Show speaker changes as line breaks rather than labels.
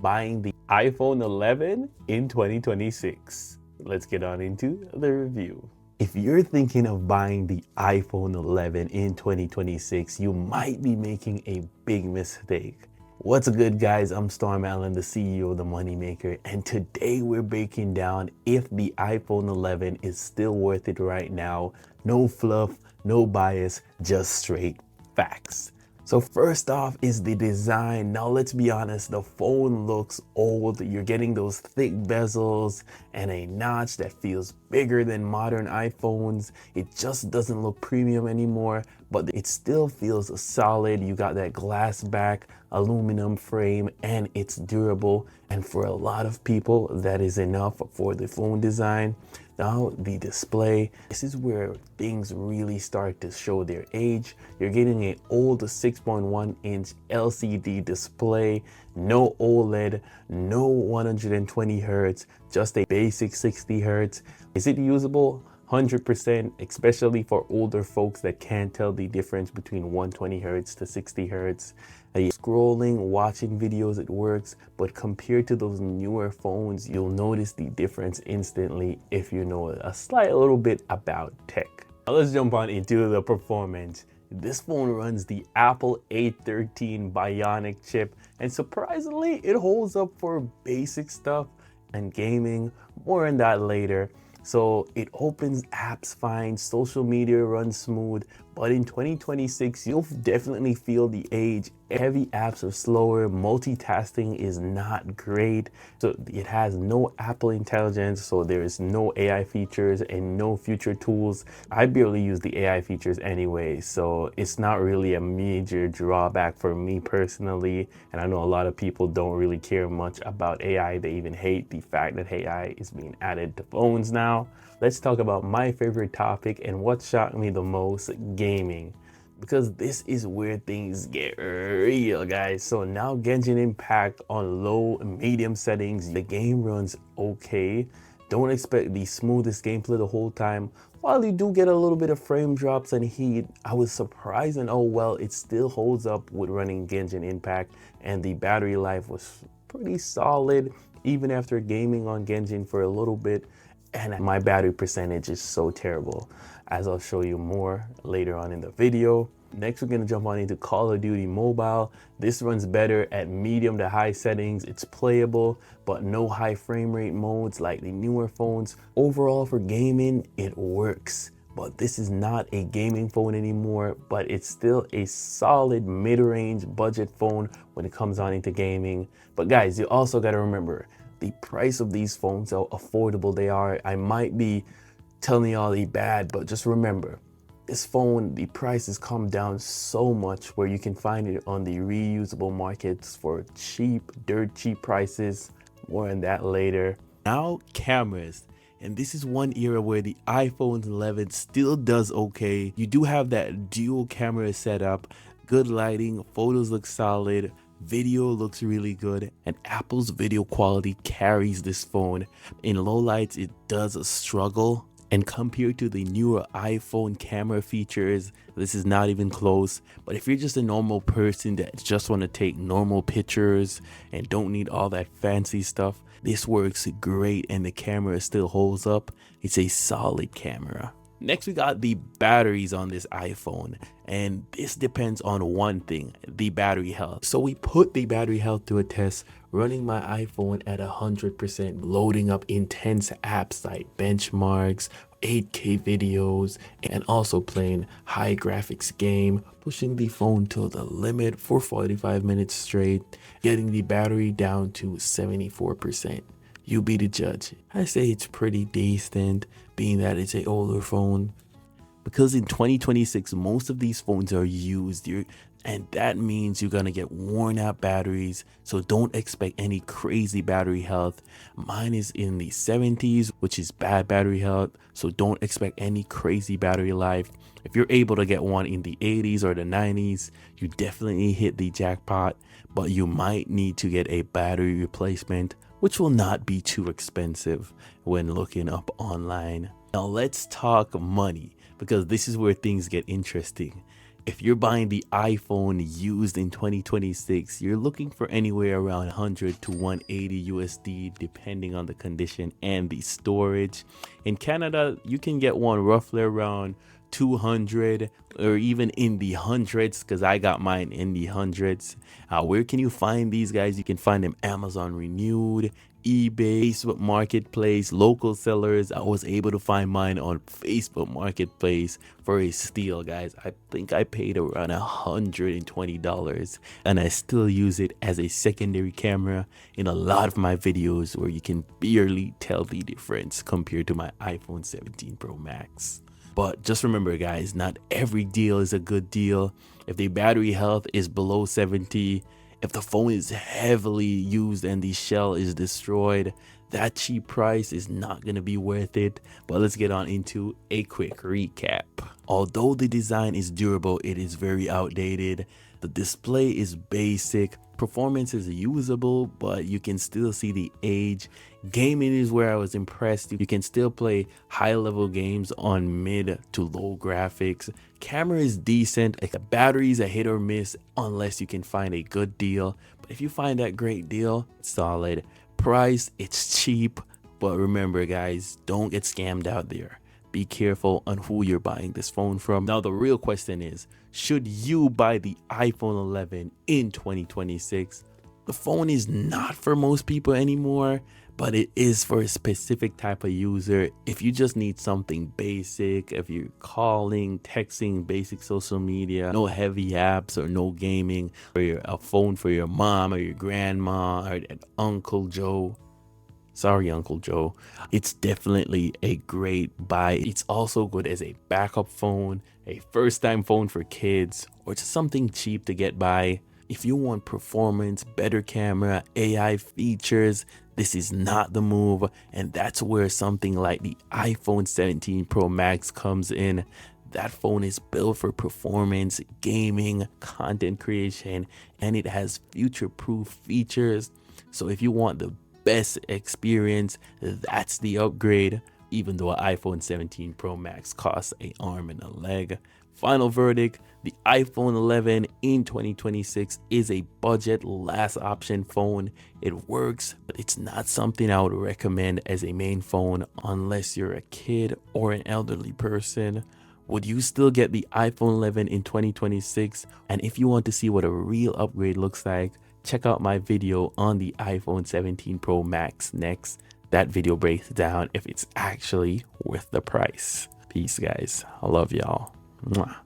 buying the iPhone 11 in 2026. Let's get on into the review. If you're thinking of buying the iPhone 11 in 2026, you might be making a big mistake. What's good, guys? I'm Storm Allen, the CEO of The Moneymaker, and today we're breaking down if the iPhone 11 is still worth it right now. No fluff, no bias, just straight facts. So first off is the design. Now let's be honest, the phone looks old. You're getting those thick bezels and a notch that feels bigger than modern iPhones. It just doesn't look premium anymore, but it still feels solid. You got that glass back, aluminum frame, and it's durable. And for a lot of people, that is enough for the phone design. Now the display, this is where things really start to show their age. You're getting an old 6.1 inch LCD display, no OLED, no 120 hertz, just a basic 60 hertz. Is it usable? 100%, especially for older folks that can't tell the difference between 120 hertz to 60 hertz. Scrolling, watching videos, it works, but compared to those newer phones, you'll notice the difference instantly if you know a little bit about tech. Now let's jump on into the performance. This phone runs the Apple A13 Bionic chip, and surprisingly, it holds up for basic stuff and gaming. More on that later. So it opens apps fine, social media runs smooth, but in 2026, you'll definitely feel the age. Heavy apps are slower, multitasking is not great. So it has no Apple Intelligence, so there is no AI features and no future tools. I barely use the AI features anyway, so it's not really a major drawback for me personally. And I know a lot of people don't really care much about AI. They even hate the fact that AI is being added to phones now. Let's talk about my favorite topic and what shocked me the most, gaming. Because this is where things get real, guys. So now Genshin Impact on low and medium settings, the game runs okay. Don't expect the smoothest gameplay the whole time. While you do get a little bit of frame drops and heat, I was surprised and oh well, it still holds up with running Genshin Impact, and the battery life was pretty solid even after gaming on Genshin for a little bit. And my battery percentage is so terrible, as I'll show you more later on in the video. Next, we're gonna jump on into Call of Duty Mobile. This runs better at medium to high settings. It's playable, but no high frame rate modes like the newer phones. Overall, for gaming, it works. But this is not a gaming phone anymore, but it's still a solid mid-range budget phone when it comes on into gaming. But guys, you also gotta remember, the price of these phones, how affordable they are. I might be telling y'all they bad, but just remember, this phone, the price has come down so much where you can find it on the reusable markets for cheap, dirt cheap prices. More on that later. Now, cameras. And this is one era where the iPhone 11 still does okay. You do have that dual camera setup, good lighting, photos look solid, video looks really good, and Apple's video quality carries this phone. In low lights, it does struggle, and compared to the newer iPhone camera features, this is not even close. But if you're just a normal person that just want to take normal pictures and don't need all that fancy stuff, this works great and the camera still holds up. It's a solid camera. Next, we got the batteries on this iPhone, and this depends on one thing, the battery health. So we put the battery health to a test, running my iPhone at 100%, loading up intense apps like benchmarks, 8K videos, and also playing high graphics game, pushing the phone to the limit for 45 minutes straight, getting the battery down to 74%. You be the judge. I say it's pretty decent, being that it's an older phone. Because in 2026, most of these phones are used, and that means you're gonna get worn out batteries. So don't expect any crazy battery health. Mine is in the 70s, which is bad battery health. So don't expect any crazy battery life. If you're able to get one in the 80s or the 90s, you definitely hit the jackpot, but you might need to get a battery replacement, which will not be too expensive when looking up online. Now let's talk money, because this is where things get interesting. If you're buying the iPhone used in 2026, you're looking for anywhere around 100 to 180 USD depending on the condition and the storage. In Canada, you can get one roughly around 200 or even in the hundreds, because I got mine in the hundreds. Where can you find these guys? You can find them Amazon Renewed, eBay, Facebook Marketplace, local sellers. I was able to find mine on Facebook Marketplace for a steal, guys. I think I paid around $120, and I still use it as a secondary camera in a lot of my videos where you can barely tell the difference compared to my iPhone 17 Pro Max. But just remember, guys, not every deal is a good deal. If the battery health is below 70, if the phone is heavily used and the shell is destroyed, that cheap price is not going to be worth it. But let's get on into a quick recap. Although the design is durable, it is very outdated. The display is basic. Performance is usable, but you can still see the age. Gaming is where I was impressed. You can still play high-level games on mid to low graphics. Camera is decent. The battery is a hit or miss unless you can find a good deal. But if you find that great deal, solid. Price, it's cheap. But remember, guys, don't get scammed out there. Be careful on who you're buying this phone from. Now, the real question is, should you buy the iPhone 11 in 2026? The phone is not for most people anymore, but it is for a specific type of user. If you just need something basic, if you're calling, texting, basic social media, no heavy apps or no gaming, or a phone for your mom or your grandma or Uncle Joe. Sorry, Uncle Joe. It's definitely a great buy. It's also good as a backup phone, a first-time phone for kids, or just something cheap to get by. If you want performance, better camera, AI features, this is not the move. And that's where something like the iPhone 17 Pro Max comes in. That phone is built for performance, gaming, content creation, and it has future-proof features. So if you want the best experience, that's the upgrade, even though an iPhone 17 Pro Max costs an arm and a leg. Final verdict, the iPhone 11 in 2026 is a budget last option phone. It works, but it's not something I would recommend as a main phone unless you're a kid or an elderly person. Would you still get the iPhone 11 in 2026? And if you want to see what a real upgrade looks like, check out my video on the iPhone 17 Pro Max next. That video breaks down if it's actually worth the price. Peace, guys. I love y'all. Mwah.